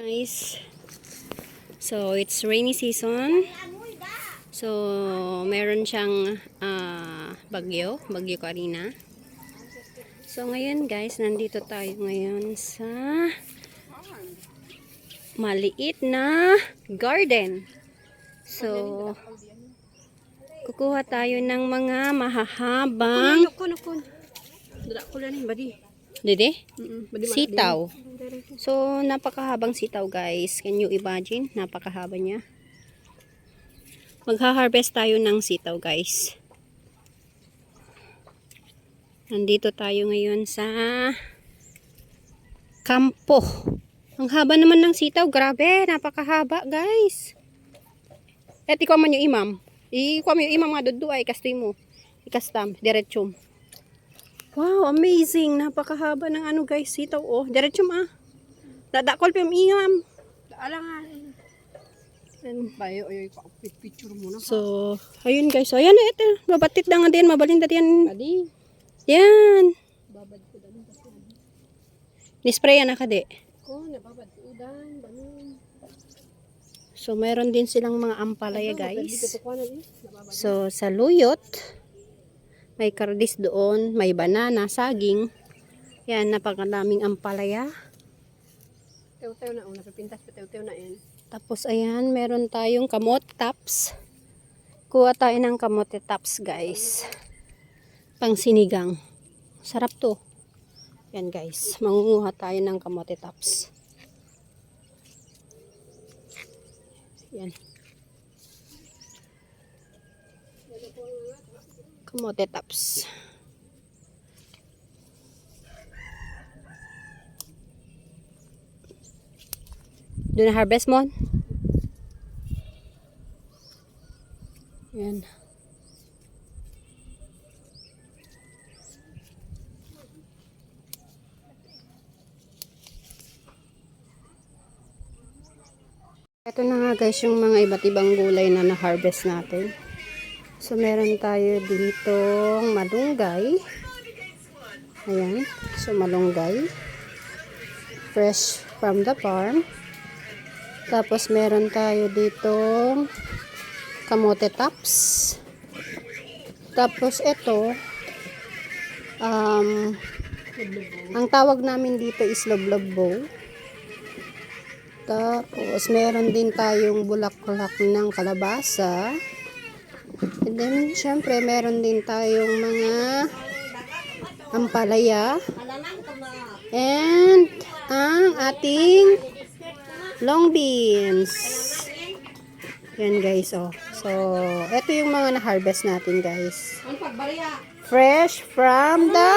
Guys, so it's rainy season. So meron siyang bagyo Karina. So ngayon guys, nandito tayo ngayon sa maliit na garden. So kukuha tayo ng mga mahahabang Dede? Sitaw. So, napakahabang sitaw guys. Can you imagine? Napakahaba niya. Magha-harvest tayo ng sitaw guys. Nandito tayo ngayon sa kampo. Ang haba naman ng sitaw. Grabe, napakahaba guys. Et ikaw man yung imam. Ikaw man yung imam nga doon ay kastoy mo. Ikastam, diretsum. Wow, amazing. Napakahaba ng ano guys, sitaw oh. Diretsum ah. Dadakol pa yung imam. Alangan. Bayo ay picture muna. So, ayun guys. So, ayan na ito. Babatit na nga din. Mabalin na din. Adi. Yan. Babad ko dali kasi. Nisprayan na ka di. Ko nababad ko udan, banon. So, mayroon din silang mga ampalaya guys. So, sa luyot, may kardis doon, may banana, saging. Yan, napakadaming ampalaya. Tew-tew na, napipintas pa tew-tew na yan. Tapos, ayan, meron tayong kamote tops. Kuha tayo ng kamote tops guys. Pang sinigang. Sarap to. Yan guys, mangunguha tayo ng kamote tops. Yan. Kamote tops. Doon na harvest mo? Yan. Ito na nga guys yung mga iba't ibang gulay na na-harvest natin. So meron tayo ditong malunggay. Ayan. So malunggay. Fresh from the farm. Tapos meron tayo ditong kamote tops. Tapos ito ang tawag namin dito is loblobbo. Tapos meron din tayong bulaklak ng kalabasa. And then syempre meron din tayong mga ampalaya. And ang ating long beans. Yan guys oh. So, ito yung mga na-harvest natin guys. Fresh from the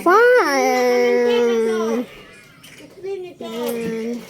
farm. Yan.